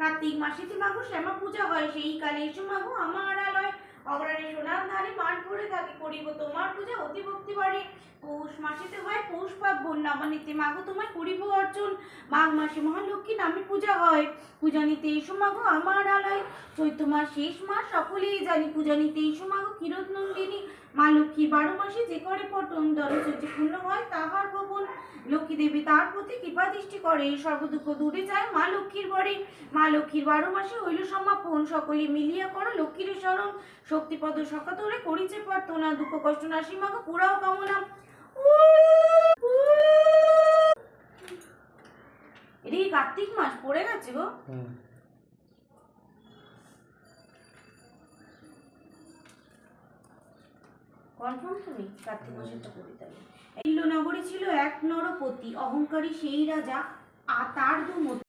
কার্তিক মাসেতে মাগো শ্যামা পূজা হয়, সেই কালে এসো মাগো আমার আলয়। অগ্রাণে সোনার ধারে মান পড়ে থাকে, করিব তোমার পূজা অতি ভক্তি বাড়ে। পৌষ মাসেতে হয় পৌষ পার্বণ, নবান্নিতে মাগো তোমায় করিব অর্চন। মাঘ মাসে মহালক্ষ্মী নামে পূজা হয়, পূজা নিতে এসো মাগো আমার আলয়। চৈত্র মাস শেষ মাস সকলেই জানি, পূজা নিতে এসো মাগো ক্ষীরোদ নন্দিনী। মা লক্ষ্মী 12 মাসে যে করে পটন, দরজে পূর্ণ হয় তাহার ভবন। লক্ষ্মী দেবী তার প্রতি কৃপা দৃষ্টি করে, সর্বদুঃখ দূরে যায় মা লক্ষ্মীর বরে। মা লক্ষ্মীর 12 মাসে হইল সমাপন, সকলে মিলিয়া করো লক্ষ্মীর শরণ। শক্তিপদ সকাতরে করিছে প্রার্থনা, দুঃখ কষ্ট নাশি মাগো পুরাও কামনা। এটা কি কার্তিক মাস পড়ে গেছে গো? কনফার্ম তুমি কার্তিক মাসেরটা পড়ি তাহলে। নগরী ছিল এক নরপতি, অহংকারী সেই রাজা, তার দুমতি।